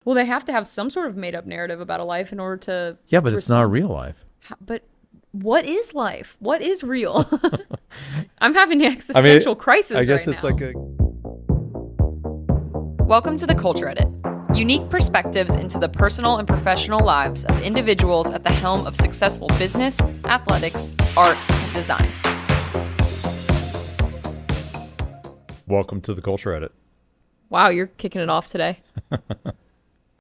Well, they have to have some sort of made up narrative about a life in order to. Yeah, but it's not real life. But what is life? What is real? I'm having an existential crisis. I guess right it's now. like a. Welcome to the Culture Edit. Unique perspectives into the personal and professional lives of individuals at the helm of successful business, athletics, art, and design. Welcome to the Culture Edit. Wow, you're kicking it off today.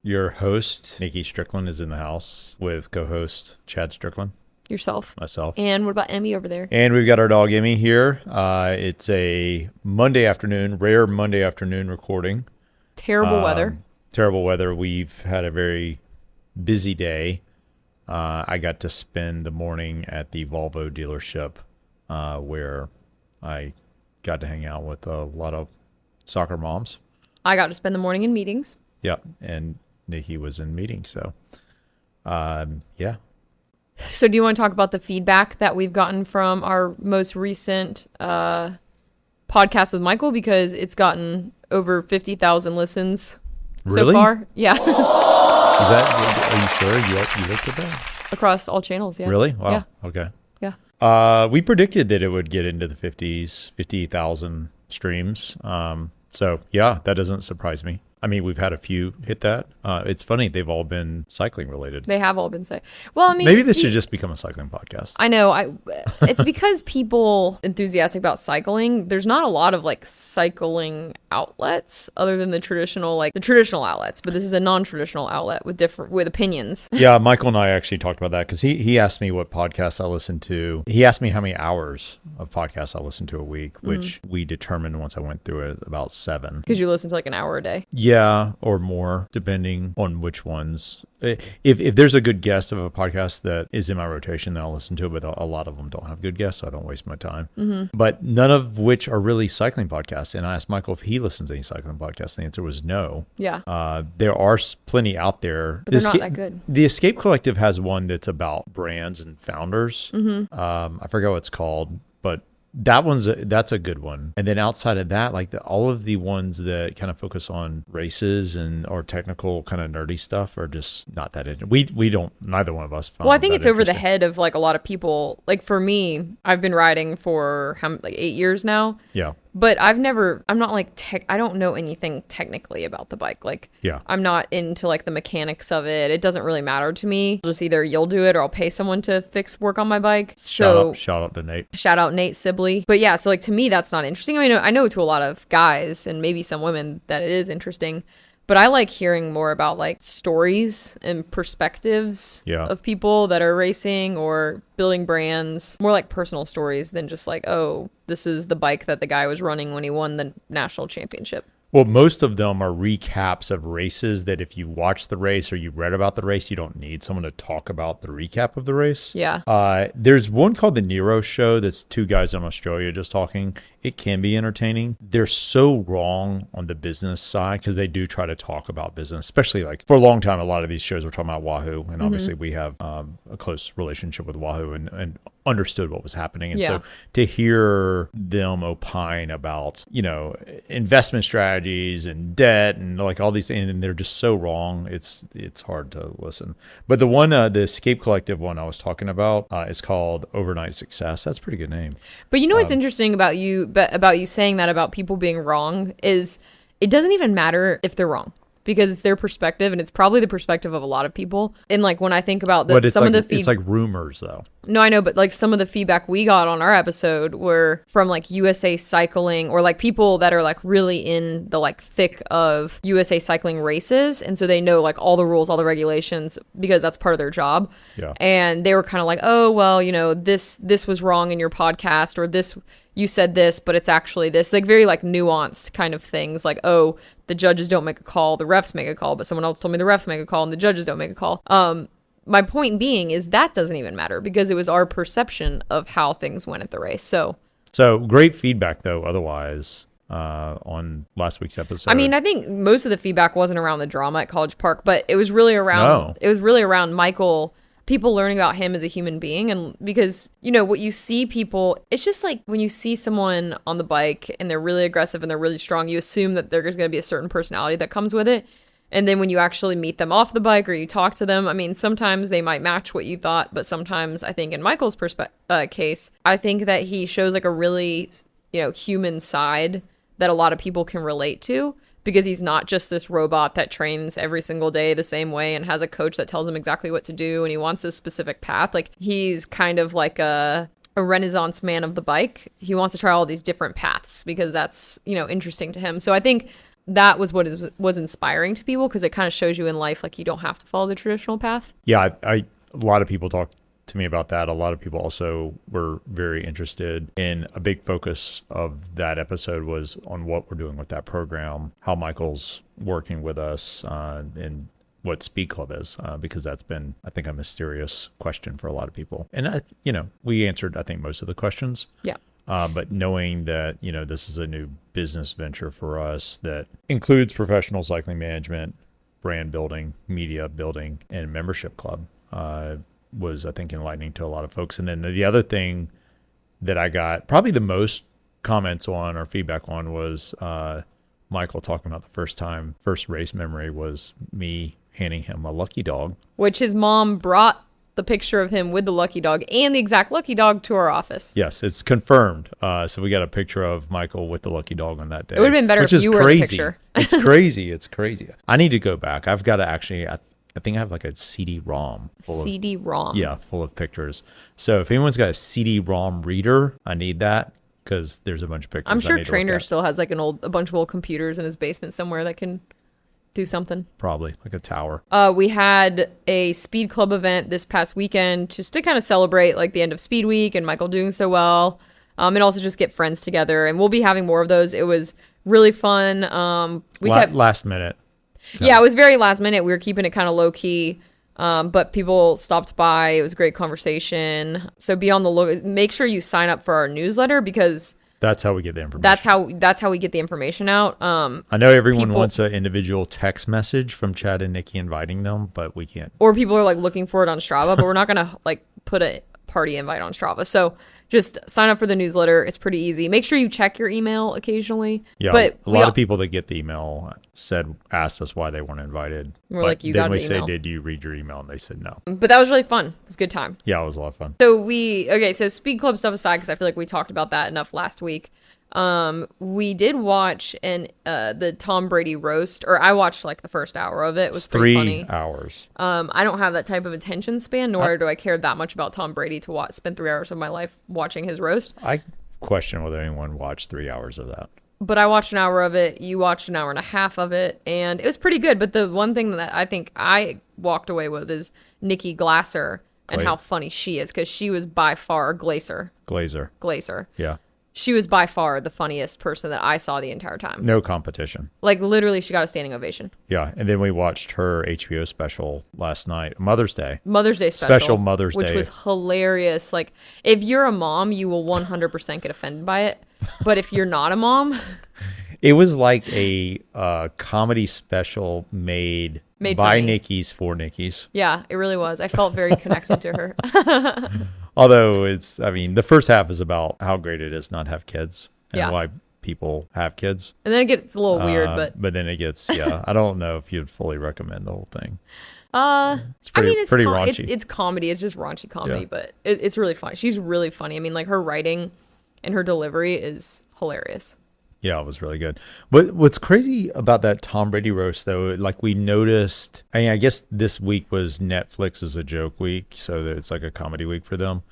Your host, Nikki Strickland, is in the house with co-host Chad Strickland. Yourself. Myself. And what about Emmy over there? And we've got our dog Emmy here. It's a Monday afternoon, rare Monday afternoon recording. Terrible weather. Terrible weather. We've had a very busy day. I got to spend the morning at the Volvo dealership where I got to hang out with a lot of soccer moms. I got to spend the morning in meetings. Yep. And Nikki was in meetings. So, yeah. So do you want to talk about the feedback that we've gotten from our most recent podcast with Michael? Because it's gotten over 50,000 listens so far. Yeah. Is that, are you sure? You looked at that? Across all channels, yes. Really? Wow. Yeah. Okay. Yeah. We predicted that it would get into the 50,000 streams. So yeah, that doesn't surprise me. I mean, we've had a few hit that. It's funny. They've all been cycling related. They have all been saying. Well, I mean, maybe this should just become a cycling podcast. I know. It's because people enthusiastic about cycling. There's not a lot of like cycling outlets other than the traditional outlets. But this is a non-traditional outlet with opinions. Yeah, Michael and I actually talked about that because he asked me what podcasts I listen to. He asked me how many hours of podcasts I listen to a week, which we determined once I went through it about 7. Because you listen to like an hour a day. Yeah, or more, depending on which ones. If there's a good guest of a podcast that is in my rotation, then I'll listen to it. But a lot of them don't have good guests, so I don't waste my time. Mm-hmm. But none of which are really cycling podcasts. And I asked Michael if he listens to any cycling podcasts. The answer was no. Yeah. There are plenty out there. But they're not that good. The Escape Collective has one that's about brands and founders. Mm-hmm. I forget what it's called, but that's a good one. And then outside of that, like all of the ones that kind of focus on races and or technical kind of nerdy stuff are just not that interesting. We don't, neither one of us found. Well, I think it's over the head of like a lot of people. Like for me, I've been riding for 8 years now. Yeah. But I'm not like I don't know anything technically about the bike. Like, yeah. I'm not into like the mechanics of it. It doesn't really matter to me. Just either you'll do it or I'll pay someone to work on my bike. Shout out to Nate. Shout out Nate Sibley. But yeah, so like to me, that's not interesting. I mean, I know to a lot of guys and maybe some women that it is interesting. But I like hearing more about like stories and perspectives of people that are racing or building brands, more like personal stories than just like, oh, this is the bike that the guy was running when he won the national championship. Well, most of them are recaps of races that if you watch the race or you read about the race, you don't need someone to talk about the recap of the race. Yeah. There's one called The Nero Show that's 2 guys in Australia just talking. It can be entertaining. They're so wrong on the business side because they do try to talk about business, especially like for a long time, a lot of these shows were talking about Wahoo. And obviously we have a close relationship with Wahoo and understood what was happening. And so to hear them opine about, investment strategies and debt and like all these things, and they're just so wrong. It's hard to listen. But the one, the Escape Collective one I was talking about is called Overnight Success. That's a pretty good name. But what's interesting about you saying that about people being wrong is it doesn't even matter if they're wrong. Because it's their perspective, and it's probably the perspective of a lot of people. And like when I think about it's like rumors, though. No, I know, but like some of the feedback we got on our episode were from like USA Cycling or like people that are like really in the like thick of USA Cycling races, and so they know like all the rules, all the regulations because that's part of their job. Yeah. And they were kind of like, oh well, this was wrong in your podcast, or this. You said this, but it's actually this, like very like nuanced kind of things like, oh, the judges don't make a call, the refs make a call, but someone else told me the refs make a call and the judges don't make a call. My point being is that doesn't even matter because it was our perception of how things went at the race. So great feedback though, otherwise, on last week's episode. I mean, I think most of the feedback wasn't around the drama at College Park, but it was really around Michael people learning about him as a human being. And because, you know, what you see people, it's just like when you see someone on the bike and they're really aggressive and they're really strong, you assume that there's going to be a certain personality that comes with it. And then when you actually meet them off the bike or you talk to them, I mean, sometimes they might match what you thought, but sometimes I think in Michael's case, I think that he shows like a really, human side that a lot of people can relate to, because he's not just this robot that trains every single day the same way and has a coach that tells him exactly what to do and he wants a specific path. Like, he's kind of like a renaissance man of the bike. He wants to try all these different paths because that's, interesting to him. So I think that was what was inspiring to people, because it kind of shows you in life, like, you don't have to follow the traditional path. Yeah, a lot of people talk to me about that. A lot of people also were very interested in a big focus of that episode was on what we're doing with that program, how Michael's working with us, and what Speed Club is, because that's been, I think, a mysterious question for a lot of people. And, we answered, I think, most of the questions. Yeah. But knowing that, this is a new business venture for us that includes professional cycling management, brand building, media building, and membership club was, I think, enlightening to a lot of folks. And then the other thing that I got probably the most comments on or feedback on was Michael talking about the first race memory was me handing him a lucky dog. Which his mom brought the picture of him with the lucky dog and the exact lucky dog to our office. Yes, it's confirmed. So we got a picture of Michael with the lucky dog on that day. It would have been better if you were in the picture. It's crazy. It's crazy. I need to go back. I've got to actually, I think I have like a CD-ROM. CD-ROM? Yeah, full of pictures. So if anyone's got a CD-ROM reader, I need that, because there's a bunch of pictures. I'm sure Trainer still has like a bunch of old computers in his basement somewhere that can do something. Probably like a tower. We had a Speed Club event this past weekend just to kind of celebrate like the end of Speed Week and Michael doing so well, and also just get friends together. And we'll be having more of those. It was really fun. Last minute. Yeah, it was very last minute. We were keeping it kind of low key, but people stopped by. It was a great conversation. So be on the look. Make sure you sign up for our newsletter, because that's how we get the information. That's how we get the information out. I know everyone wants an individual text message from Chad and Nikki inviting them, but we can't. Or people are like looking for it on Strava, but we're not gonna like put a party invite on Strava. So just sign up for the newsletter. It's pretty easy. Make sure you check your email occasionally. Yeah, but a lot of people that get the email asked us why they weren't invited. We're like, you got an email. Then we say, did you read your email? And they said no. But that was really fun. It was a good time. Yeah, it was a lot of fun. So Speed Club stuff aside, because I feel like we talked about that enough last week. We did watch the Tom Brady roast, or I watched like the first hour of it. It was pretty funny. 3 hours. I don't have that type of attention span, nor do I care that much about Tom Brady to spend 3 hours of my life watching his roast. I question whether anyone watched 3 hours of that. But I watched an hour of it. You watched an hour and a half of it, and it was pretty good. But the one thing that I think I walked away with is Nikki Glaser and how funny she is, because she was by far Glaser. Yeah. She was by far the funniest person that I saw the entire time. No competition. Like, literally, she got a standing ovation. Yeah, and then we watched her HBO special last night, Mother's Day special Mother's Day, which was hilarious. Like, if you're a mom, you will 100% get offended by it. But if you're not a mom... It was like a comedy special made by Nikki's for Nikki's. Yeah, it really was. I felt very connected to her. Although the first half is about how great it is not have kids and why people have kids. And then it gets a little weird, but then it gets, I don't know if you'd fully recommend the whole thing. It's pretty raunchy. It's comedy. It's just raunchy comedy, but it's really funny. She's really funny. I mean, like, her writing and her delivery is hilarious. Yeah, it was really good. What's crazy about that Tom Brady roast, though, like we noticed, I guess this week was Netflix's a joke week, so it's like a comedy week for them.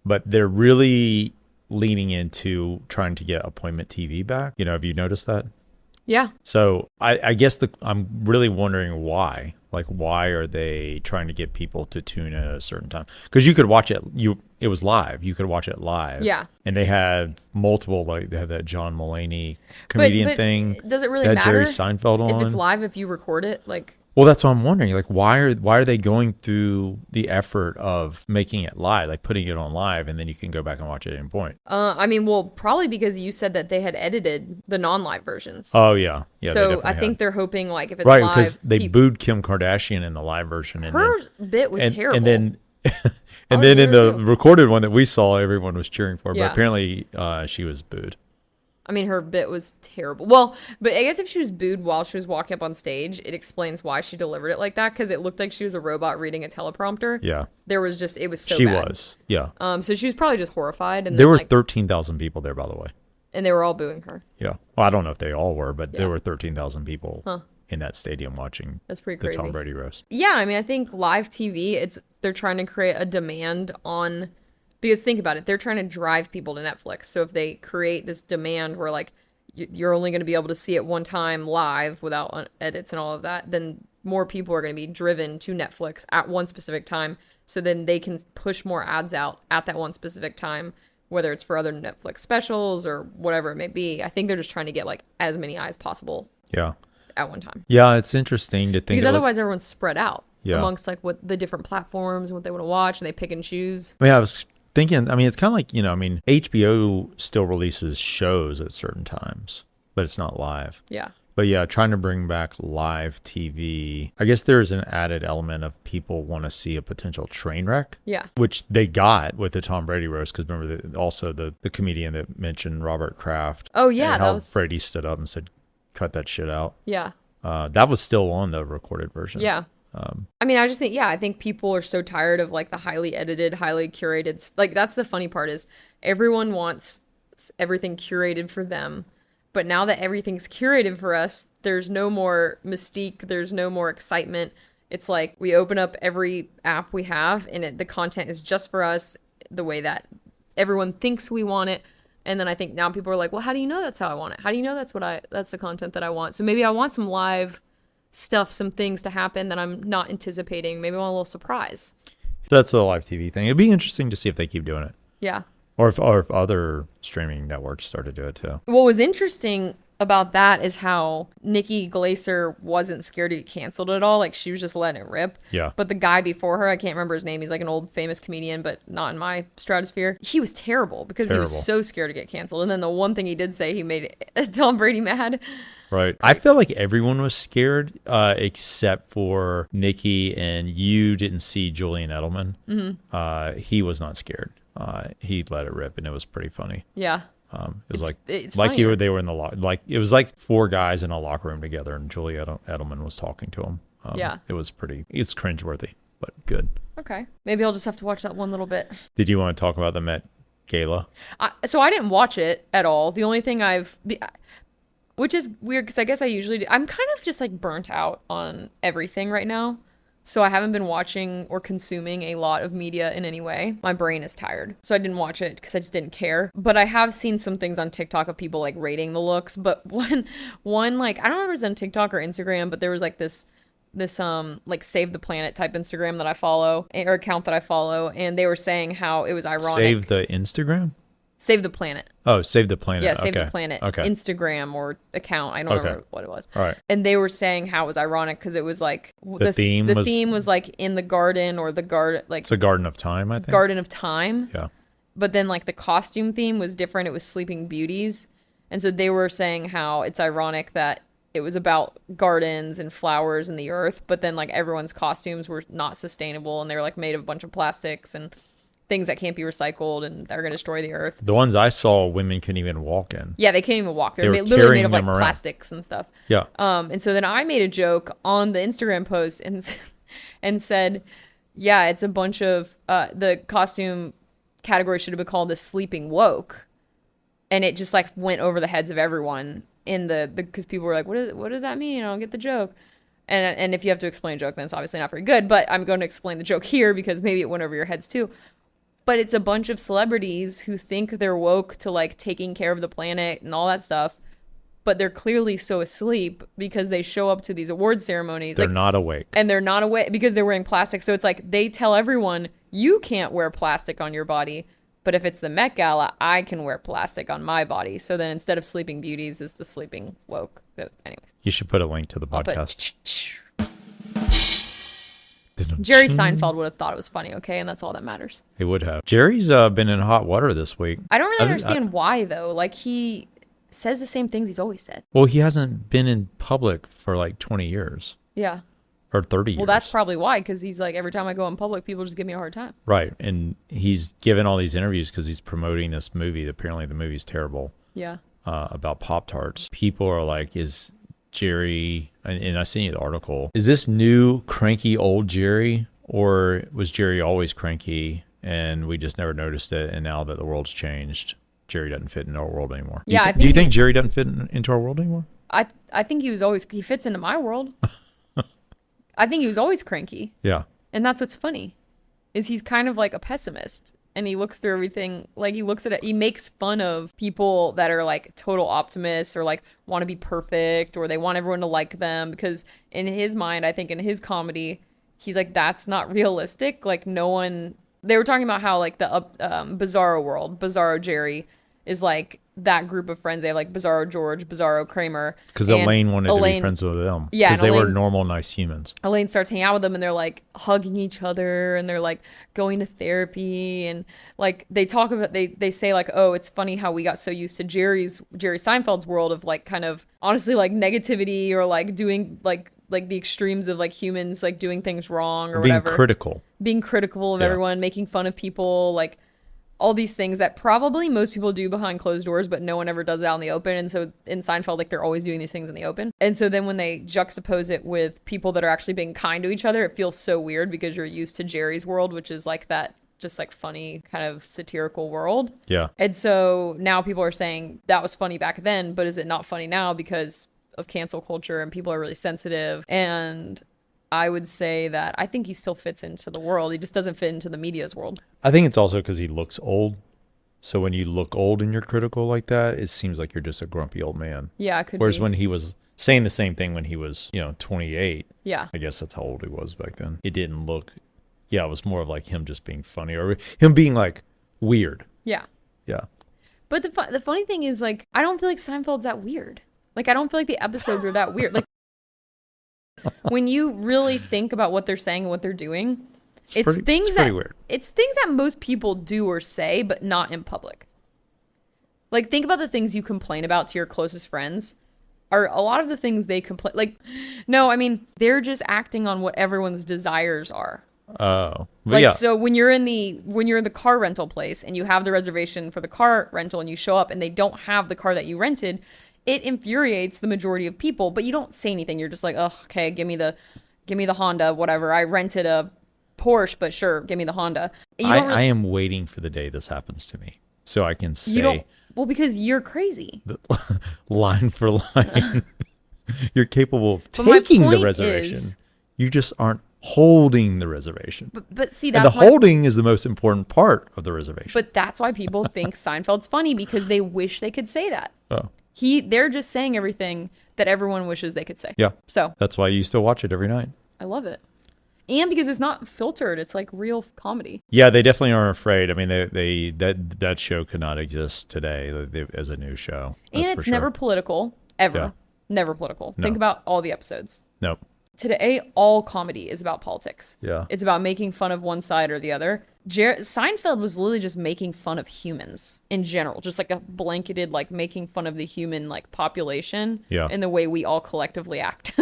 But they're really leaning into trying to get appointment TV back. Have you noticed that? Yeah. So I guess I'm really wondering why. Like, why are they trying to get people to tune in at a certain time? Because you could watch it. It was live. You could watch it live. Yeah. And they had multiple, like they had that John Mulaney comedian thing. Does it really they had matter? Jerry Seinfeld on. If it's live, if you record it, like. Well, that's what I'm wondering. Like, why are they going through the effort of making it live, like putting it on live, and then you can go back and watch it at any point? Probably because you said that they had edited the non-live versions. Oh yeah. So I think they're hoping, like, if it's live, because they booed Kim Kardashian in the live version. Her bit was terrible. And then. And then in the recorded one that we saw, everyone was cheering for, but apparently she was booed. I mean, her bit was terrible. Well, but I guess if she was booed while she was walking up on stage, it explains why she delivered it like that, because it looked like she was a robot reading a teleprompter. Yeah. There was just, it was so she bad. was. Yeah. So she was probably just horrified. And there then, were like, 13,000 people there, by the way. And they were all booing her. Yeah. Well, I don't know if they all were, but Yeah. there were 13,000 people in that stadium watching That's pretty crazy. the Tom Brady roast. Yeah, I mean, I think live TV, they're trying to create a demand on, because think about it, they're trying to drive people to Netflix. So if they create this demand where, like, you're only going to be able to see it one time live without edits and all of that, then more people are going to be driven to Netflix at one specific time. So then they can push more ads out at that one specific time, whether it's for other Netflix specials or whatever it may be. I think they're just trying to get, like, as many eyes possible. Yeah. At one time. Yeah, it's interesting to think. Because otherwise everyone's spread out amongst, like, what the different platforms and what they want to watch, and they pick and choose. I mean, I was thinking, I mean, it's kind of like, I mean, HBO still releases shows at certain times, but it's not live. Yeah. But yeah, trying to bring back live TV. I guess there's an added element of people want to see a potential train wreck. Yeah. Which they got with the Tom Brady roast, because remember also the comedian that mentioned Robert Kraft. Oh, yeah. How Brady stood up and said, cut that shit out. Yeah. That was still on the recorded version. Yeah. I mean, I just think, I think people are so tired of, like, the highly edited, highly curated. Like, that's the funny part, is everyone wants everything curated for them. But now that everything's curated for us, there's no more mystique. There's no more excitement. It's like we open up every app we have, and the content is just for us, the way that everyone thinks we want it. And then I think now people are like, well, how do you know that's how I want it? How do you know that's the content that I want? So maybe I want some live stuff, some things to happen that I'm not anticipating. Maybe I want a little surprise. That's the live TV thing. It'd be interesting to see if they keep doing it. Yeah. Or if other streaming networks start to do it too. What was interesting about that is how Nikki Glaser wasn't scared to get canceled at all. Like, she was just letting it rip. Yeah. But the guy before her, I can't remember his name. He's like an old famous comedian, but not in my stratosphere. He was terrible because he was so scared to get canceled. And then the one thing he did say, he made Tom Brady mad. Right. I feel like everyone was scared except for Nikki, and you didn't see Julian Edelman. Mm-hmm. He was not scared. He let it rip, and it was pretty funny. Yeah. It was they were in the it was like four guys in a locker room together, and Julie Edelman was talking to him. It's cringeworthy, but good. Okay, maybe I'll just have to watch that one little bit. Did you want to talk about the Met Gala? So I didn't watch it at all. The only thing which is weird, because I guess I usually do. I'm kind of just, like, burnt out on everything right now. So I haven't been watching or consuming a lot of media in any way. My brain is tired. So I didn't watch it because I just didn't care. But I have seen some things on TikTok of people, like, rating the looks. But one like, I don't remember if it was on TikTok or Instagram, but there was, like, this like, Save the Planet type Instagram that I follow, or account that I follow. And they were saying how it was ironic. Save the Instagram? Save the Planet. Oh, Save the Planet. Yeah, Save the Planet. Okay. Instagram or account. I don't remember what it was. All right. And they were saying how it was ironic because it was like the theme was like in the garden, or the garden, like, it's a Garden of Time, I think. Garden of Time. Yeah. But then, like, the costume theme was different. It was Sleeping Beauties. And so they were saying how it's ironic that it was about gardens and flowers and the earth, but then, like, everyone's costumes were not sustainable, and they were, like, made of a bunch of plastics and things that can't be recycled, and they're going to destroy the earth. The ones I saw, women couldn't even walk in. Yeah, they can't even walk. They're literally made of, like, plastics and stuff. Yeah. And so then I made a joke on the Instagram post and said, yeah, it's a bunch of the costume category should have been called the Sleeping Woke, and it just, like, went over the heads of everyone in because people were like, what does that mean? I don't get the joke. And if you have to explain a joke, then it's obviously not very good. But I'm going to explain the joke here because maybe it went over your heads too. But it's a bunch of celebrities who think they're woke to, like, taking care of the planet and all that stuff, but they're clearly so asleep because they show up to these award ceremonies. They're, like, not awake. And they're not awake because they're wearing plastic. So it's like they tell everyone, you can't wear plastic on your body, but if it's the Met Gala, I can wear plastic on my body. So then instead of Sleeping Beauties, it's the Sleeping Woke. But anyways. You should put a link to the podcast. Jerry Seinfeld would have thought it was funny, okay? And that's all that matters. He would have. Jerry's been in hot water this week. I don't really understand why, though. Like, he says the same things he's always said. Well, he hasn't been in public for, like, 20 years. Yeah. Or 30 years. Well, that's probably why, because he's like, every time I go in public, people just give me a hard time. Right. And he's given all these interviews because he's promoting this movie. Apparently the movie's terrible. Yeah. about Pop-Tarts. People are like, is Jerry, and I sent you the article, is this new cranky old Jerry, or was Jerry always cranky and we just never noticed it, and now that the world's changed, Jerry doesn't fit into our world anymore? Yeah, do you think Jerry doesn't fit into our world anymore? I think he fits into my world. I think he was always cranky. Yeah. And that's what's funny, is he's kind of like a pessimist. And he looks through everything, like he looks at it, he makes fun of people that are like total optimists or like want to be perfect or they want everyone to like them, because in his mind, I think in his comedy, he's like, that's not realistic. Like no one, they were talking about how like the Bizarro world, Bizarro Jerry is like that group of friends. They have like Bizarro George, Bizarro Kramer. Because Elaine wanted to be friends with them. Yeah. Because they were normal, nice humans. Elaine starts hanging out with them and they're like hugging each other and they're like going to therapy, and like they talk about, they say like, oh, it's funny how we got so used to Jerry Seinfeld's world of like kind of honestly like negativity or like doing like the extremes of like humans like doing things wrong or being whatever. Being critical of everyone, making fun of people, like all these things that probably most people do behind closed doors, but no one ever does it out in the open. And so in Seinfeld, like they're always doing these things in the open. And so then when they juxtapose it with people that are actually being kind to each other, it feels so weird because you're used to Jerry's world, which is like that just like funny kind of satirical world. Yeah. And so now people are saying that was funny back then, but is it not funny now because of cancel culture and people are really sensitive? And I would say that I think he still fits into the world. He just doesn't fit into the media's world. I think it's also because he looks old. So when you look old and you're critical like that, it seems like you're just a grumpy old man. Yeah, it could Whereas be. when he was saying the same thing when he was, 28. Yeah. I guess that's how old he was back then. It didn't look, it was more of like him just being funny or him being like weird. Yeah. Yeah. But the funny thing is like, I don't feel like Seinfeld's that weird. Like, I don't feel like the episodes are that weird. Like, when you really think about what they're saying and what they're doing, it's things that most people do or say, but not in public. Like, think about the things you complain about to your closest friends are a lot of the things they complain. Like, no, I mean, they're just acting on what everyone's desires are. Oh, like, yeah. So when you're in the car rental place and you have the reservation for the car rental and you show up and they don't have the car that you rented, it infuriates the majority of people, but you don't say anything. You're just like, oh, okay, give me the Honda, whatever. I rented a Porsche, but sure, give me the Honda. I am waiting for the day this happens to me so I can say. Well, because you're crazy. Line for line. You're capable of taking the reservation. You just aren't holding the reservation. But see, that's holding is the most important part of the reservation. But that's why people think Seinfeld's funny, because they wish they could say that. Oh. They're just saying everything that everyone wishes they could say. Yeah. So that's why you still watch it every night. I love it. And because it's not filtered, it's like real comedy. Yeah, they definitely aren't afraid. I mean, that show could not exist today as a new show. And it's never political, ever. Yeah. Never political. No. Think about all the episodes. Nope. Today, all comedy is about politics. Yeah. It's about making fun of one side or the other. Seinfeld was literally just making fun of humans in general, just like a blanketed, like making fun of the human like population. Yeah. In the way we all collectively act.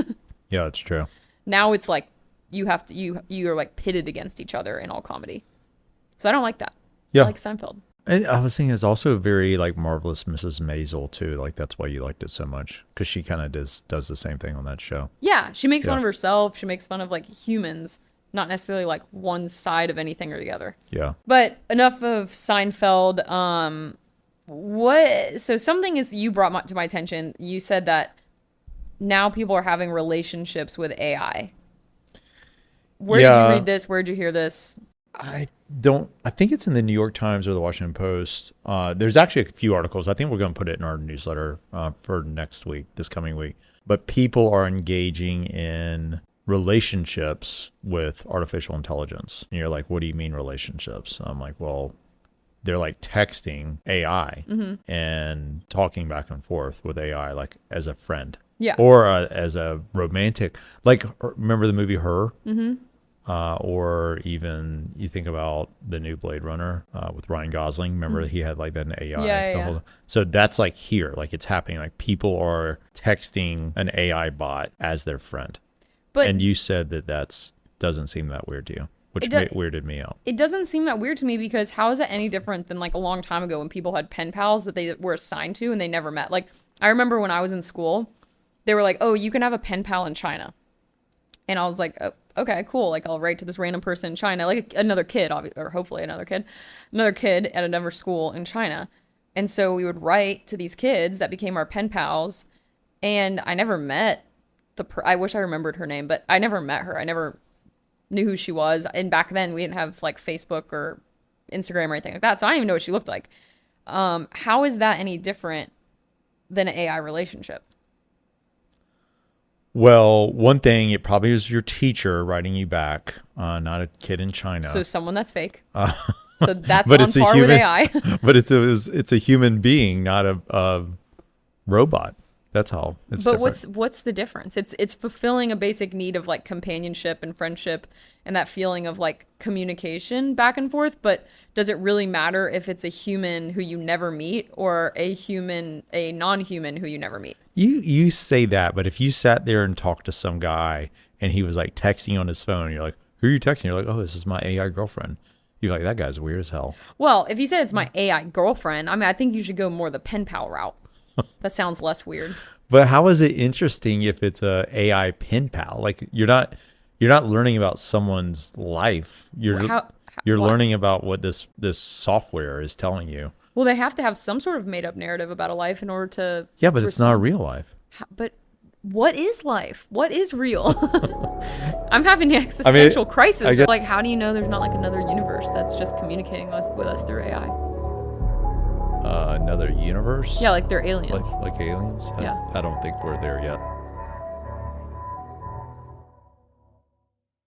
Yeah, it's true. Now it's like you are like pitted against each other in all comedy. So I don't like that. Yeah. I like Seinfeld. And I was thinking it's also very like Marvelous Mrs. Maisel too. Like that's why you liked it so much, because she kind of does the same thing on that show. Yeah, she makes fun of herself. She makes fun of like humans, not necessarily like one side of anything or the other. Yeah. But enough of Seinfeld. So something you brought to my attention. You said that now people are having relationships with AI. Where did you read this? Where did you hear this? I think it's in the New York Times or the Washington Post. There's actually a few articles. I think we're going to put it in our newsletter for this coming week. But people are engaging in relationships with artificial intelligence. And you're like, what do you mean relationships? I'm like, well, they're like texting AI and talking back and forth with AI, like as a friend. Yeah. Or as a romantic, like, remember the movie Her? Mm-hmm. Or even you think about the new Blade Runner with Ryan Gosling. Remember he had like that AI. Yeah. So that's like here, like it's happening. Like people are texting an AI bot as their friend. And you said that doesn't seem that weird to you. which weirded me out. It doesn't seem that weird to me because how is it any different than like a long time ago when people had pen pals that they were assigned to and they never met? Like, I remember when I was in school, they were like, oh, you can have a pen pal in China. And I was like, oh, okay, cool. Like, I'll write to this random person in China, like another kid, or hopefully another kid at another school in China. And so we would write to these kids that became our pen pals. And I never met I wish I remembered her name, but I never met her. I never knew who she was. And back then we didn't have like Facebook or Instagram or anything like that. So I didn't even know what she looked like. How is that any different than an AI relationship? Well, one thing, it probably was your teacher writing you back, not a kid in China. So someone that's fake. So that's on par with AI. But it's a human being, not a robot. That's how it's different. But what's the difference? It's fulfilling a basic need of like companionship and friendship and that feeling of like communication back and forth. But does it really matter if it's a human who you never meet or a non-human who you never meet? You say that, but if you sat there and talked to some guy and he was like texting on his phone, and you're like, who are you texting? You're like, oh, this is my AI girlfriend. You're like, that guy's weird as hell. Well, if he said it's my AI girlfriend, I mean, I think you should go more the pen pal route. That sounds less weird. But how is it interesting if it's a AI pen pal? Like you're not learning about someone's life. You're learning about what this software is telling you. Well, they have to have some sort of made up narrative about a life in order to. Yeah, but it's not a real life. But what is life? What is real? I'm having an existential crisis. Like, how do you know there's not like another universe that's just communicating with us through AI? Another universe? Yeah, like they're aliens. Like aliens? Yeah. I don't think we're there yet.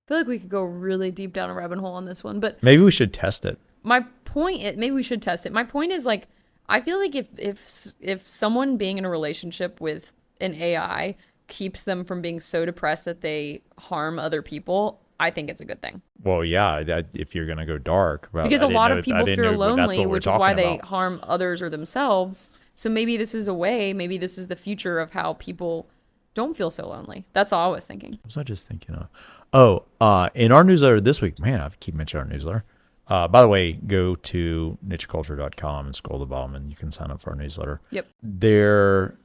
I feel like we could go really deep down a rabbit hole on this one, but maybe we should test it. Maybe we should test it. My point is like, I feel like if someone being in a relationship with an AI keeps them from being so depressed that they harm other people, I think it's a good thing. Well, yeah, if you're going to go dark. Because a lot of people feel lonely, which is why they harm others or themselves. So maybe this is maybe this is the future of how people don't feel so lonely. That's all I was thinking. What was I just thinking of? In our newsletter this week, man, I keep mentioning our newsletter. By the way, go to nicheculture.com and scroll to the bottom and you can sign up for our newsletter. Yep. There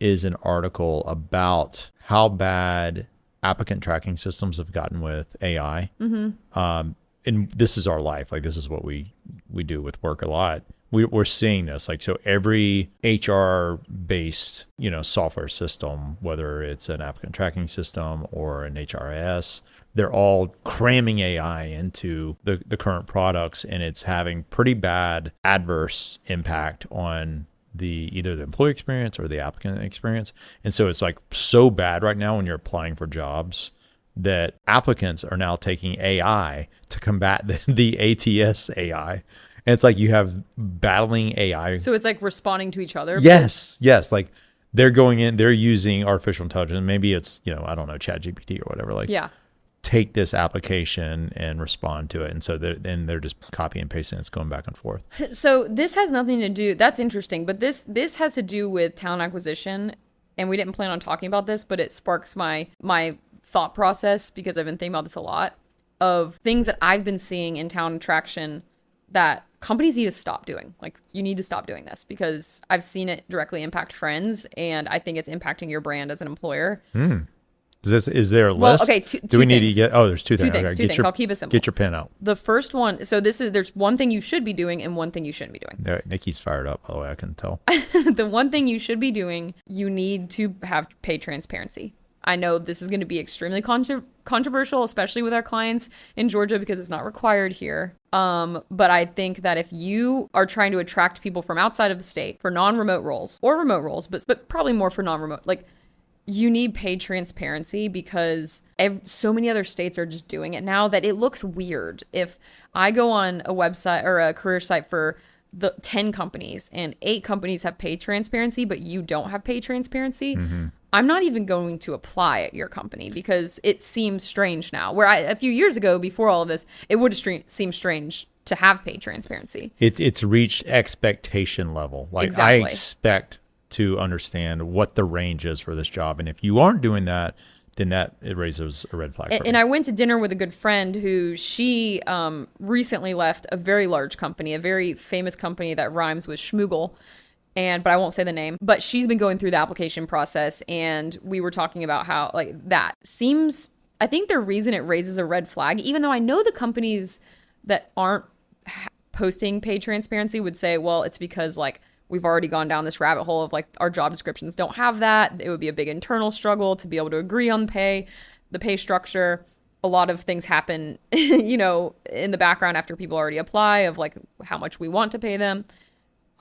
is an article about how bad applicant tracking systems have gotten with AI. Mm-hmm. And this is our life. Like this is what we do with work a lot. We're seeing this. Like, so every HR based, software system, whether it's an applicant tracking system or an HRS, they're all cramming AI into the current products, and it's having pretty bad adverse impact on either the employee experience or the applicant experience. And so it's like so bad right now when you're applying for jobs that applicants are now taking AI to combat the ATS AI. And it's like you have battling AI. So it's like responding to each other. Yes. Like they're going in, they're using artificial intelligence. Maybe it's, I don't know, ChatGPT or whatever. Like, yeah. Take this application and respond to it. And so then they're just copy and pasting. It's going back and forth. So this has nothing to do, that's interesting, but this has to do with talent acquisition. And we didn't plan on talking about this, but it sparks my thought process because I've been thinking about this a lot of things that I've been seeing in talent attraction that companies need to stop doing. Like, you need to stop doing this because I've seen it directly impact friends, and I think it's impacting your brand as an employer. Is there a list? Well, okay, do we need to get? Oh, there's two things. Two things. I'll keep it simple. Get your pen out. The first one. So there's one thing you should be doing and one thing you shouldn't be doing. Nikki's fired up. By the way, I can tell. The one thing you should be doing, you need to have pay transparency. I know this is going to be extremely controversial, especially with our clients in Georgia because it's not required here. But I think that if you are trying to attract people from outside of the state for non-remote roles or remote roles, but probably more for non-remote, like, you need paid transparency because so many other states are just doing it now that it looks weird. If I go on a website or a career site for the 10 companies and 8 companies have paid transparency, but you don't have paid transparency, I'm not even going to apply at your company because it seems strange now. Where a few years ago, before all of this, it would have seemed strange to have paid transparency. It's reached expectation level. Like, exactly. I expect to understand what the range is for this job. And if you aren't doing that, then it raises a red flag for me. And I went to dinner with a good friend who she recently left a very large company, a very famous company that rhymes with Schmoogle. But I won't say the name, but she's been going through the application process, and we were talking about how that seems, I think the reason it raises a red flag, even though I know the companies that aren't posting paid transparency would say, well, it's because we've already gone down this rabbit hole of our job descriptions don't have that. It would be a big internal struggle to be able to agree on the pay structure. A lot of things happen, in the background after people already apply of how much we want to pay them.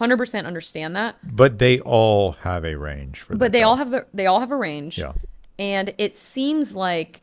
100% understand that. But they all have a range for that. But they all have a range. Yeah. And it seems like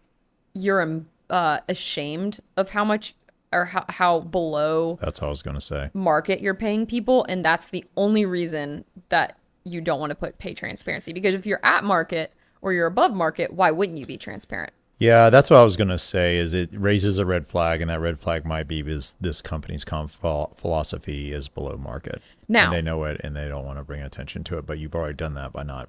you're ashamed of how much or how below that's what I was going to say market you're paying people, and that's the only reason that you don't want to put pay transparency, because if you're at market or you're above market, why wouldn't you be transparent? Yeah, that's what I was going to say, is it raises a red flag, and that red flag might be because this company's philosophy is below market. Now, and they know it, and they don't want to bring attention to it, but you've already done that by not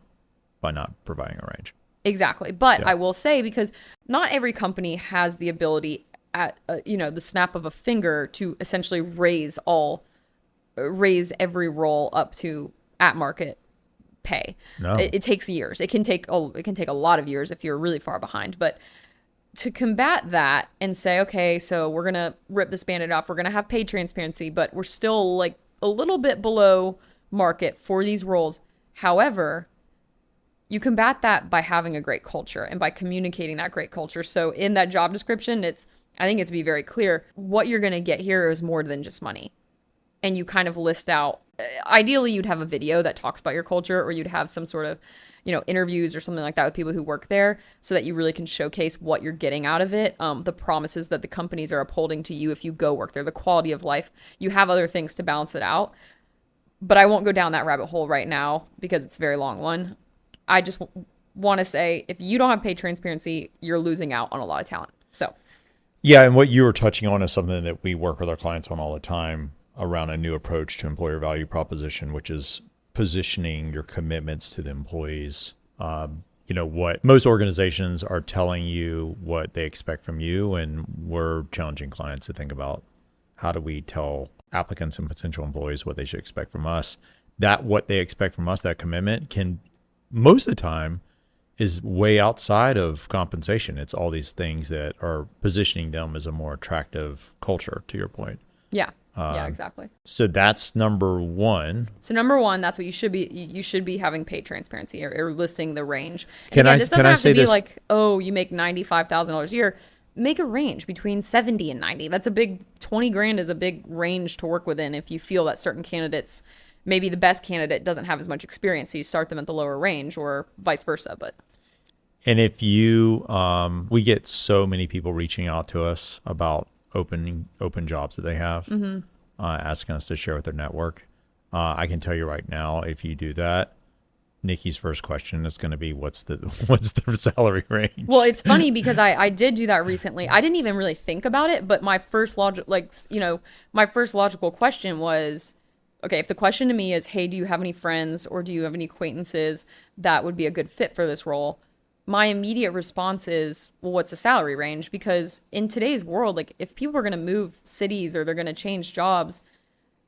providing a range. Exactly. But yeah. I will say, because not every company has the ability at the snap of a finger to essentially raise every role up to at market pay. No. It takes years. It can take a lot of years if you're really far behind. But to combat that and say, okay, so we're gonna rip this Band-Aid off, we're gonna have paid transparency, but we're still a little bit below market for these roles. However, you combat that by having a great culture and by communicating that great culture. So in that job description, I think it's to be very clear, what you're going to get here is more than just money. And you kind of list out, ideally you'd have a video that talks about your culture, or you'd have some sort of, interviews or something like that with people who work there, so that you really can showcase what you're getting out of it, the promises that the companies are upholding to you if you go work there, the quality of life. You have other things to balance it out. But I won't go down that rabbit hole right now because it's a very long one. I just want to say, if you don't have paid transparency, you're losing out on a lot of talent. So, yeah, and what you were touching on is something that we work with our clients on all the time around a new approach to employer value proposition, which is positioning your commitments to the employees. What most organizations are telling you what they expect from you, and we're challenging clients to think about, how do we tell applicants and potential employees what they should expect from us? That what they expect from us, that commitment, can most of the time is way outside of compensation. It's all these things that are positioning them as a more attractive culture, to your point. Yeah. Yeah, exactly. So that's number one. So number one, that's what you should be. You should be having paid transparency or listing the range. Can I say this? Oh, you make $95,000 a year. Make a range between 70 and 90. That's a big, 20 grand is a big range to work within if you feel that certain candidates, maybe the best candidate doesn't have as much experience, so you start them at the lower range, or vice versa. And if you, we get so many people reaching out to us about open jobs that they have, asking us to share with their network. I can tell you right now, if you do that, Nikki's first question is going to be, what's the salary range? Well, it's funny because I did do that recently. I didn't even really think about it, but my first logical question was, okay, if the question to me is, hey, do you have any friends or do you have any acquaintances that would be a good fit for this role? My immediate response is, well, what's the salary range? Because in today's world, if people are going to move cities or they're going to change jobs,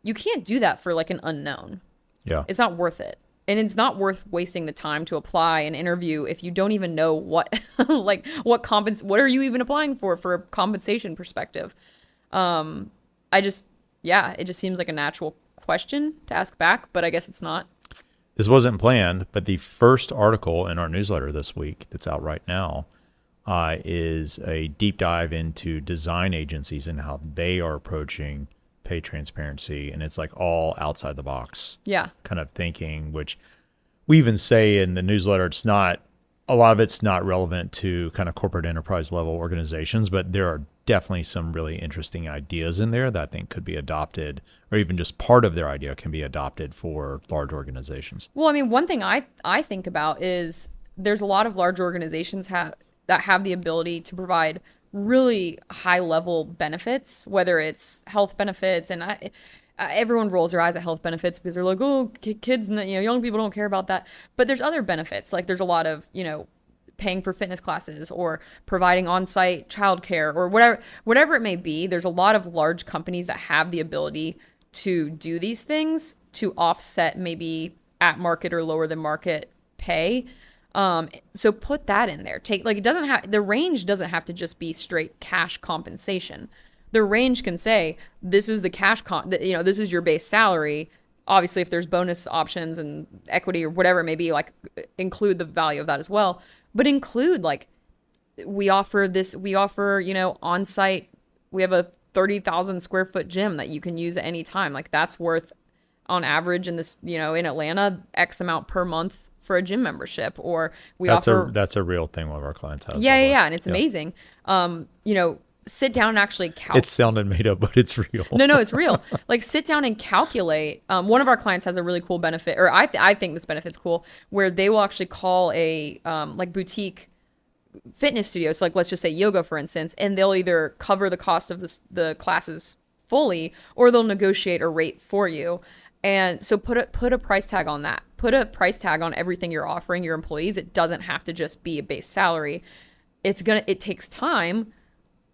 you can't do that for an unknown. Yeah. It's not worth it. And it's not worth wasting the time to apply an interview if you don't even know what, what are you even applying for a compensation perspective? It just seems like a natural question to ask back, but I guess it's not. This wasn't planned, but the first article in our newsletter this week that's out right now is a deep dive into design agencies and how they are approaching pay transparency. And it's all outside the box kind of thinking, which we even say in the newsletter, a lot of it's not relevant to kind of corporate enterprise level organizations, but there are definitely some really interesting ideas in there that I think could be adopted, or even just part of their idea can be adopted for large organizations. Well, I mean, one thing I think about is there's a lot of large organizations that have the ability to provide really high level benefits, whether it's health benefits, and everyone rolls their eyes at health benefits because they're like, oh, kids, young people don't care about that. But there's other benefits. There's a lot of, paying for fitness classes or providing on-site childcare or whatever it may be. There's a lot of large companies that have the ability to do these things to offset maybe at market or lower than market pay. So put that in there. The range doesn't have to just be straight cash compensation. The range can say, this is the this is your base salary. Obviously, if there's bonus options and equity or whatever it may be, like include the value of that as well. But include like, we offer, on-site, we have a 30,000 square foot gym that you can use at any time. Like that's worth on average in this, in Atlanta, X amount per month for a gym membership. Or that's a real thing one of our clients has. Yeah. And it's amazing. Sit down and actually calculate. It sounded made up, but it's real. No, it's real. Like sit down and calculate. One of our clients has a really cool benefit, or I think this benefit's cool, where they will actually call a like boutique fitness studio. So like let's just say yoga, for instance, and they'll either cover the cost of the classes fully, or they'll negotiate a rate for you. And so put a price tag on that. Put a price tag on everything you're offering your employees. It doesn't have to just be a base salary. It takes time.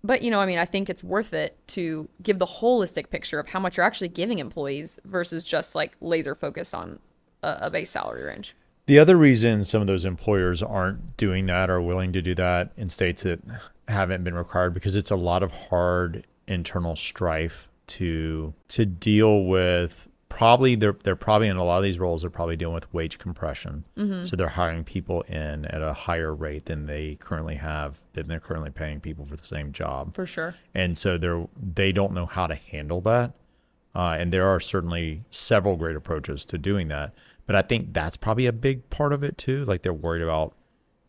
But, I think it's worth it to give the holistic picture of how much you're actually giving employees versus just like laser focus on a base salary range. The other reason some of those employers aren't doing that or willing to do that in states that haven't been required, because it's a lot of hard internal strife to deal with. Probably they're probably in a lot of these roles, they're probably dealing with wage compression. Mm-hmm. So they're hiring people in at a higher rate than they currently have, than they're currently paying people for the same job. For sure. And so they don't know how to handle that. And there are certainly several great approaches to doing that. But I think that's probably a big part of it too. Like they're worried about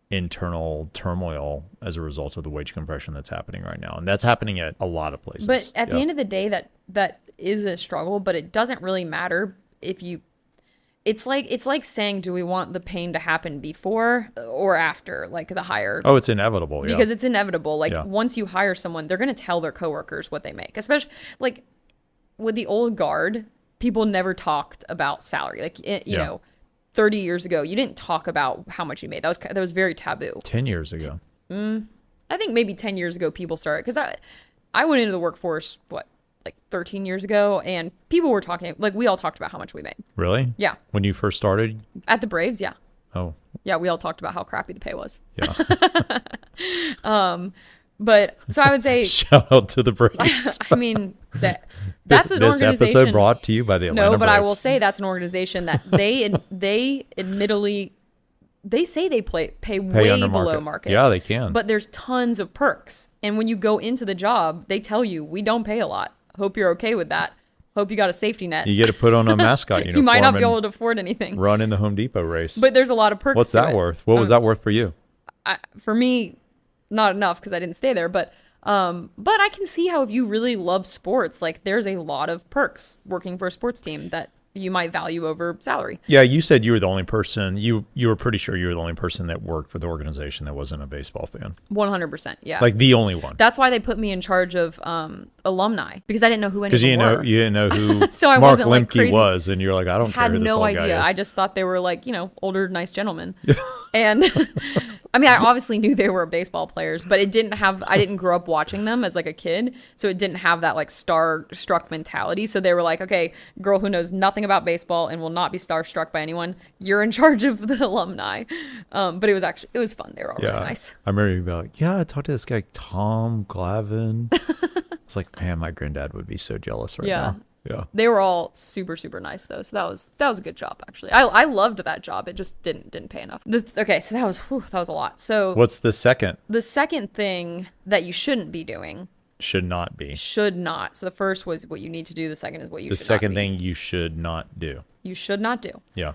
internal turmoil as a result of the wage compression that's happening right now. And that's happening at a lot of places. But at the end of the day, that is a struggle, but it doesn't really matter it's like saying, do we want the pain to happen before or after, like the hire? Oh, it's inevitable. Because it's inevitable. Like once you hire someone, they're going to tell their coworkers what they make, especially like with the old guard, people never talked about salary. Like, you know, 30 years ago, you didn't talk about how much you made. That was very taboo. 10 years ago. I think maybe 10 years ago people started, because I went into the workforce, like 13 years ago, and people were talking, like we all talked about how much we made. Really? Yeah. When you first started? At the Braves, yeah. Oh. Yeah, we all talked about how crappy the pay was. Yeah. But so I would say shout out to the Braves. I mean that's an organization. This episode brought to you by the Atlanta Braves. I will say that's an organization that they admittedly they say they pay way below market. Yeah, they can. But there's tons of perks, and when you go into the job, they tell you we don't pay a lot. Hope you're okay with that. Hope you got a safety net. You get to put on a mascot uniform. You might not be able to afford anything. Run in the Home Depot race. But there's a lot of perks. What's that worth? What was that worth for you? For me, not enough, because I didn't stay there. But I can see how if you really love sports, like there's a lot of perks working for a sports team that you might value over salary. Yeah, you said you were the only person, you were pretty sure you were the only person that worked for the organization that wasn't a baseball fan. 100%, yeah. Like the only one. That's why they put me in charge of alumni, because I didn't know who any of them were. Because you didn't know who so I Mark wasn't, Lemke was, and you're like, I don't care who this no old guy idea. is. I just thought they were like, older, nice gentlemen. And I mean, I obviously knew they were baseball players, but I didn't grow up watching them as like a kid. So it didn't have that like star-struck mentality. So they were like, okay, girl who knows nothing about baseball and will not be star-struck by anyone, you're in charge of the alumni. But it was fun. They were all really nice. I remember you being like, I talked to this guy, Tom Glavine. It's like, man, my granddad would be so jealous right now. Yeah. They were all super, super nice though. So that was a good job actually. I loved that job. It just didn't pay enough. Okay, so that was a lot. So what's the second? The second thing that you shouldn't be doing. Should not be. Should not. So the first was what you need to do. The second is what you should not do. The second thing you should not do. You should not do. Yeah.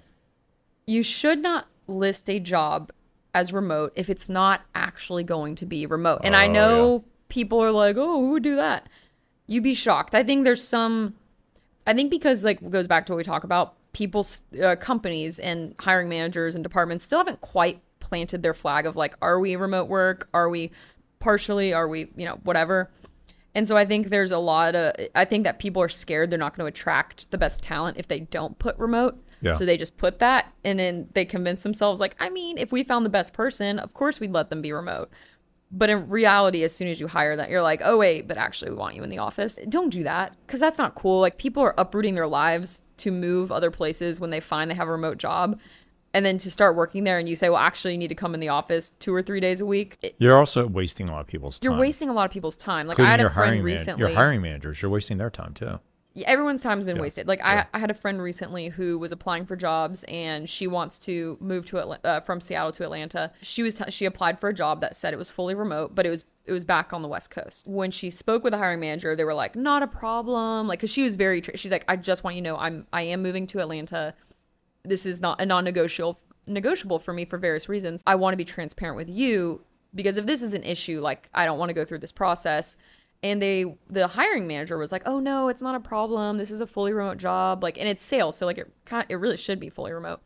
You should not list a job as remote if it's not actually going to be remote. And I know people are like, oh, who would do that? You'd be shocked. I think because like it goes back to what we talk about, people's companies and hiring managers and departments still haven't quite planted their flag of like, are we remote work? Are we partially? Are we, whatever? And so I think there's I think that people are scared they're not going to attract the best talent if they don't put remote. Yeah. So they just put that, and then they convince themselves like, I mean, if we found the best person, of course we'd let them be remote. But in reality, as soon as you hire that, you're like, oh, wait, but actually we want you in the office. Don't do that, because that's not cool. Like, people are uprooting their lives to move other places when they find they have a remote job. And then to start working there and you say, well, actually, you need to come in the office 2 or 3 days a week. You're also wasting a lot of people's time. You're wasting a lot of people's time. Like, including I had your a friend recently. Your hiring managers, you're wasting their time too. Everyone's time's been wasted. Like, I had a friend recently who was applying for jobs, and she wants to move to from Seattle to Atlanta. She applied for a job that said it was fully remote, but it was back on the West Coast. When she spoke with the hiring manager, they were like, not a problem. Like, because she was she's like, I just want you to know, I am moving to Atlanta. This is not a non-negotiable for me for various reasons. I want to be transparent with you, because if this is an issue, like, I don't want to go through this process. And the hiring manager was like, oh no, it's not a problem. This is a fully remote job. Like, and it's sales. So like, it really should be fully remote.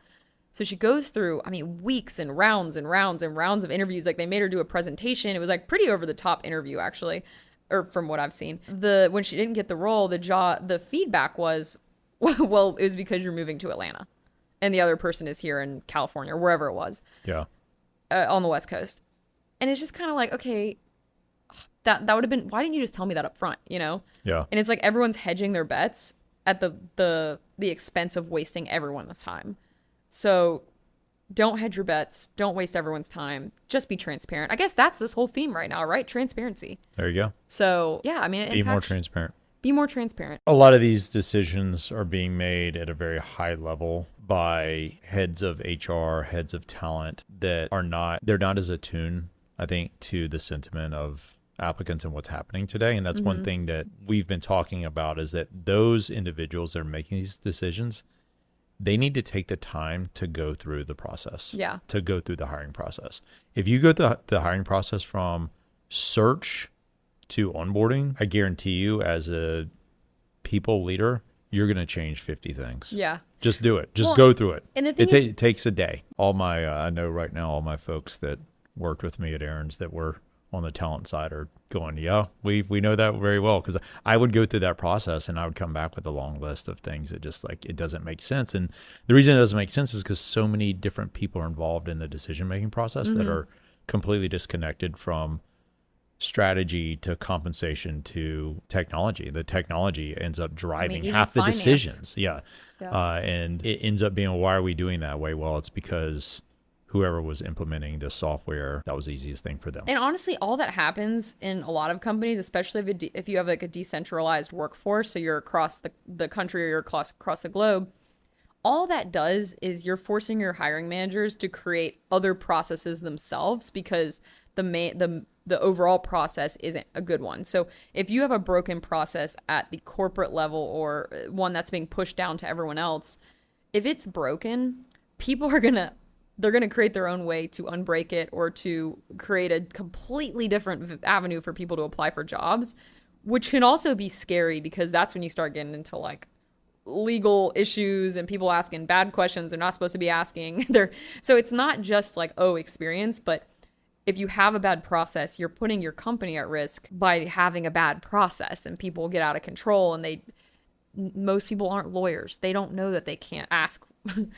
So she goes through, I mean, weeks and rounds and rounds and rounds of interviews. Like, they made her do a presentation. It was like pretty over the top interview, actually, or from what I've seen. When she didn't get the role, the feedback was, well, it was because you're moving to Atlanta and the other person is here in California or wherever it was. Yeah. On the West Coast. And it's just kind of like, okay, that would have been, why didn't you just tell me that up front, you know? Yeah. And it's like everyone's hedging their bets at the expense of wasting everyone's time. So don't hedge your bets. Don't waste everyone's time. Just be transparent. I guess that's this whole theme right now, right? Transparency. There you go. So yeah, I mean, be more transparent. Be more transparent. A lot of these decisions are being made at a very high level by heads of HR, heads of talent that they're not as attuned, I think, to the sentiment of applicants and what's happening today. And that's one thing that we've been talking about, is that those individuals that are making these decisions, they need to take the time to go through the process. Yeah. To go through the hiring process. If you go through the hiring process from search to onboarding, I guarantee you, as a people leader, you're going to change 50 things. Yeah. Just do it. Just go through it. And the thing it takes a day. All my, I know right now, all my folks that worked with me at Aaron's that were on the talent side are going, yeah, we know that very well, because I would go through that process and I would come back with a long list of things that just like, it doesn't make sense. And the reason it doesn't make sense is because so many different people are involved in the decision-making process that are completely disconnected from strategy to compensation to technology. The technology ends up driving half the decisions. Yeah. And it ends up being, why are we doing that way? Well, it's because whoever was implementing the software, that was the easiest thing for them. And honestly, all that happens in a lot of companies, especially if you have like a decentralized workforce, so you're across the country or you're across the globe, all that does is you're forcing your hiring managers to create other processes themselves, because the overall process isn't a good one. So if you have a broken process at the corporate level, or one that's being pushed down to everyone else, if it's broken, people are they're going to create their own way to unbreak it, or to create a completely different avenue for people to apply for jobs, which can also be scary, because that's when you start getting into like legal issues and people asking bad questions they're not supposed to be asking. So it's not just like, oh, experience, but if you have a bad process, you're putting your company at risk by having a bad process, and people get out of control. And most people aren't lawyers. They don't know that they can't ask,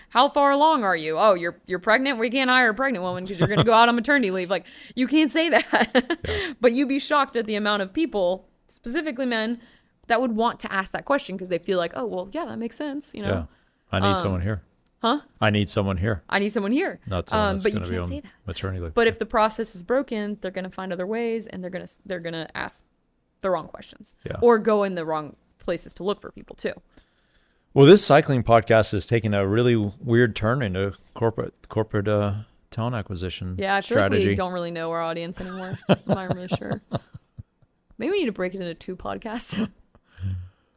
how far along are you? Oh, you're pregnant? We can't hire a pregnant woman because you're going to go out on maternity leave. Like, you can't say that. Yeah. But you'd be shocked at the amount of people, specifically men, that would want to ask that question, because they feel like, oh, well, yeah, that makes sense. You know? Yeah. I need someone here. Huh? I need someone here. I need someone here. Not someone that's but going you to be can't on say that. maternity leave. But if the process is broken, they're going to find other ways, and they're going to ask the wrong questions, or go in the wrong places to look for people too. Well, this cycling podcast is taking a really weird turn into corporate talent acquisition. Yeah, I feel strategy. like we don't really know our audience anymore. I'm not really sure. Maybe we need to break it into 2 podcasts.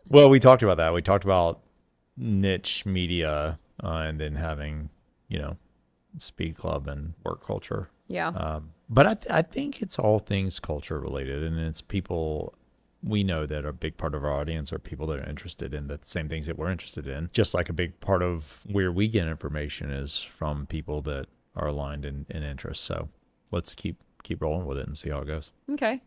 Well, we talked about that. We talked about niche media, and then having, speed club and work culture. Yeah. But I think it's all things culture related, and it's people we know that a big part of our audience are people that are interested in the same things that we're interested in. Just like a big part of where we get information is from people that are aligned in interests. So let's keep rolling with it and see how it goes. Okay.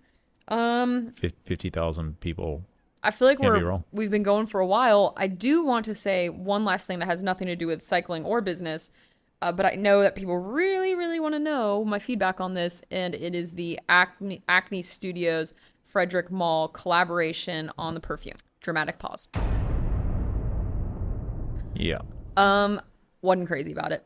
50,000 people I feel like Can't be wrong. we've been going for a while. I do want to say one last thing that has nothing to do with cycling or business, but I know that people really, really want to know my feedback on this, and it is the Acne Studios Frederick Mall collaboration on the perfume. Dramatic pause. Yeah. Wasn't crazy about it.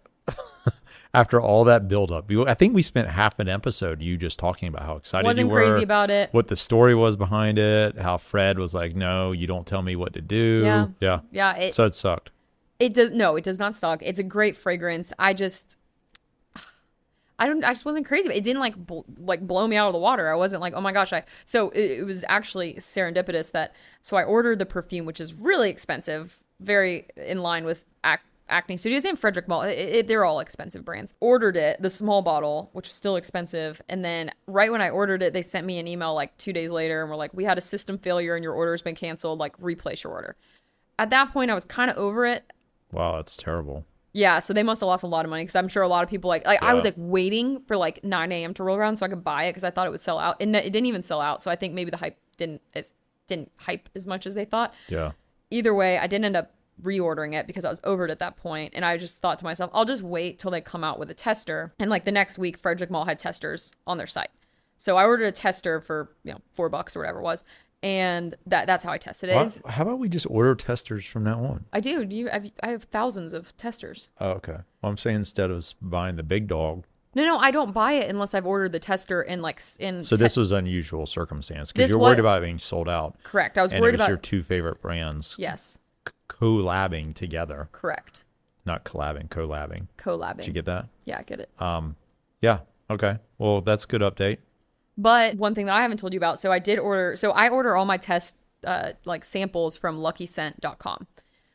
After all that buildup, I think we spent half an episode you just talking about how excited Wasn't you were. crazy about it. What the story was behind it. How Fred was like, "No, you don't tell me what to do." Yeah. So it sucked. It does not suck. It's a great fragrance. I just wasn't crazy. It didn't like blow me out of the water. I wasn't like, oh my gosh. So it was actually serendipitous so I ordered the perfume, which is really expensive, very in line with Acne Studios and Frederick Mall. They're all expensive brands. Ordered it, the small bottle, which was still expensive. And then right when I ordered it, they sent me an email like 2 days later and were like, we had a system failure and your order has been canceled. Like, replace your order. At that point, I was kind of over it. Wow, that's terrible. Yeah, so they must have lost a lot of money because I'm sure a lot of people I was like waiting for like 9 a.m. to roll around so I could buy it because I thought it would sell out. And it didn't even sell out. So I think maybe the hype didn't hype as much as they thought. Yeah. Either way, I didn't end up reordering it because I was over it at that point, and I just thought to myself, I'll just wait till they come out with a tester. And like the next week, Frederick Mall had testers on their site, so I ordered a tester for $4 or whatever it was, and that's how I tested it. How about we just order testers from now on? I do. I have thousands of testers. Oh, okay. Well, I'm saying instead of buying the big dog. No, I don't buy it unless I've ordered the tester in. So this was unusual circumstance because you're worried about it being sold out. Correct. I was worried about your two favorite brands. Yes. Collabing together. Correct. Not collabing, collabing. Collabing. Did you get that? Yeah, I get it. Yeah. Okay. Well, that's a good update. But one thing that I haven't told you about, so I order all my test samples from luckyscent.com,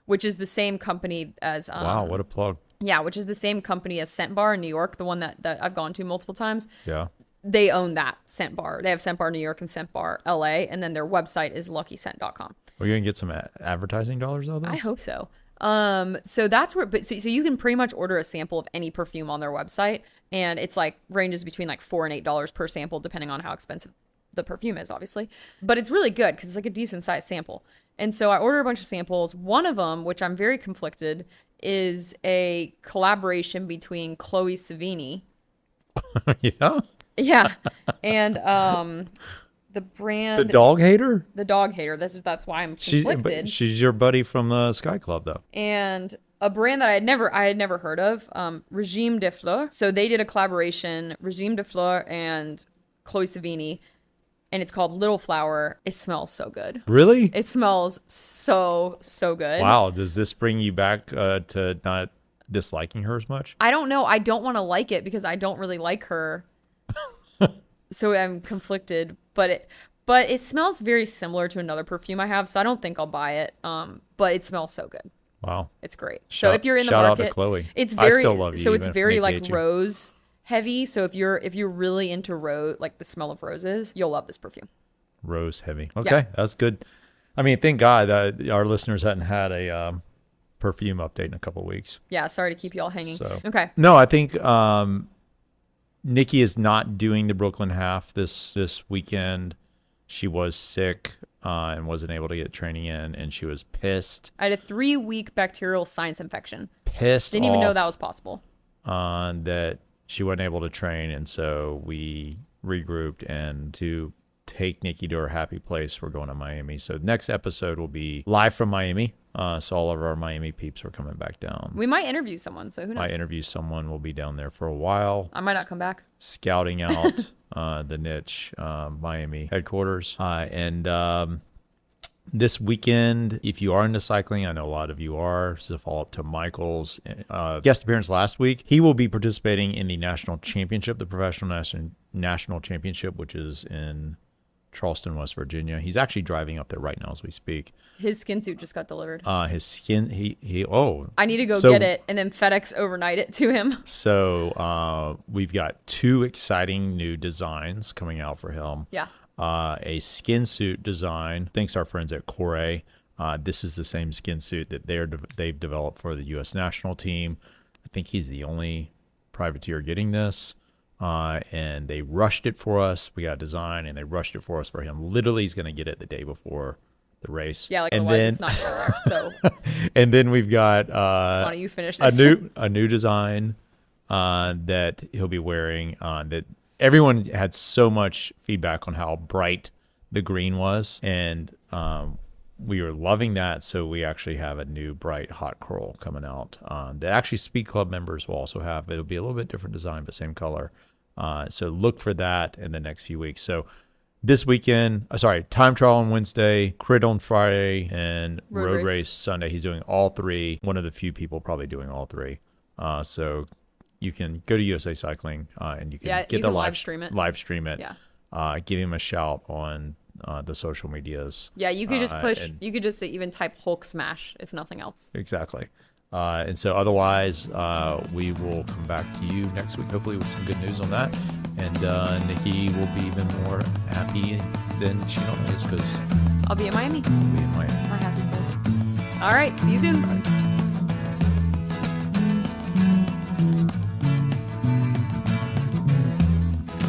which is the same company as wow, what a plug. Yeah, which is the same company as Scent Bar in New York, the one that I've gone to multiple times. Yeah. They own that Scent Bar. They have Scent Bar New York and Scent Bar LA, and then their website is luckyscent.com. Are you going to get some advertising dollars out of this? I hope so. So that's where, so you can pretty much order a sample of any perfume on their website, and it's like ranges between like $4 and $8 per sample, depending on how expensive the perfume is, obviously. But it's really good because it's like a decent sized sample. And so I ordered a bunch of samples. One of them, which I'm very conflicted, is a collaboration between Chloe Sevigny. Yeah. Yeah, and the brand, the dog hater. That's why I'm conflicted. She's your buddy from the Sky Club, though. And a brand that I had never heard of, Regime de Fleur. So they did a collaboration, Regime de Fleur and Chloe Sevigny, and it's called Little Flower. It smells so good. Really? It smells so good. Wow. Does this bring you back to not disliking her as much? I don't know. I don't want to like it because I don't really like her. So I'm conflicted, but it smells very similar to another perfume I have, so I don't think I'll buy it. But it smells so good. Wow. It's great. So if you're in the shout market, out to Chloe. It's very, I still love you, so it's very like you. rose heavy. So if you're really into rose, like the smell of roses, you'll love this perfume. Rose heavy. Okay, that's good. I mean, thank God that our listeners hadn't had a perfume update in a couple of weeks. Yeah, sorry to keep you all hanging. So, okay. No, I think Nikki is not doing the Brooklyn half this weekend. She was sick and wasn't able to get training in, and she was pissed. I had a 3-week bacterial sinus infection. Didn't even know that was possible. That she wasn't able to train, and so we regrouped, and to take Nikki to her happy place, we're going to Miami. So next episode will be live from Miami. So all of our Miami peeps are coming back down. We might interview someone, so who knows? Might interview someone. We'll be down there for a while. I might not come back. Scouting out the niche Miami headquarters. And this weekend, if you are into cycling, I know a lot of you are. This is a follow-up to Michael's guest appearance last week. He will be participating in the national championship, the professional national championship, which is in Charleston, West Virginia. He's actually driving up there right now as we speak. His skin suit just got delivered. His skin, I need to go get it and then FedEx overnight it to him. So we've got 2 exciting new designs coming out for him. Yeah. A skin suit design, thanks to our friends at Corey. This is the same skin suit that they've developed for the U.S. national team. I think he's the only privateer getting this. And they rushed it for us. We got a design and they rushed it for us for him. Literally, he's going to get it the day before the race. Yeah, like and otherwise then, it's not fair. So and then we've got why don't you finish this? a new design that he'll be wearing. That everyone had so much feedback on how bright the green was, and we were loving that. So we actually have a new bright hot coral coming out that actually Speed Club members will also have. It'll be a little bit different design, but same color. So look for that in the next few weeks. So this weekend, time trial on Wednesday, crit on Friday, and road race Sunday. He's doing all three. One of the few people probably doing all three. So you can go to USA Cycling and you can get the live stream it. Yeah. Give him a shout on the social medias. Yeah, you could just push. You could just even type Hulk Smash if nothing else. Exactly. And so otherwise, we will come back to you next week, hopefully with some good news on that. And Nikki will be even more happy than she normally is because I'll be in Miami. My happy place. All right. See you soon. Bye.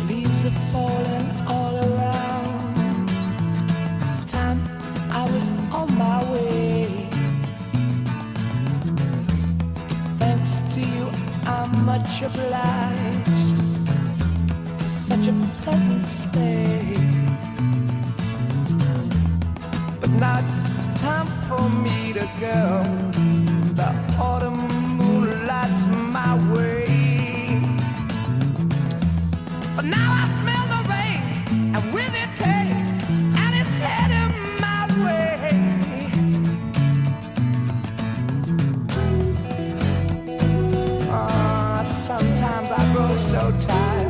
Leaves are falling all around. Time I was on my way. Thanks to you, I'm much obliged for such a pleasant stay. But now it's time for me to go. The autumn moonlight's my way. But now I smell the rain, and with it pain, and it's heading my way. Sometimes I grow so tired.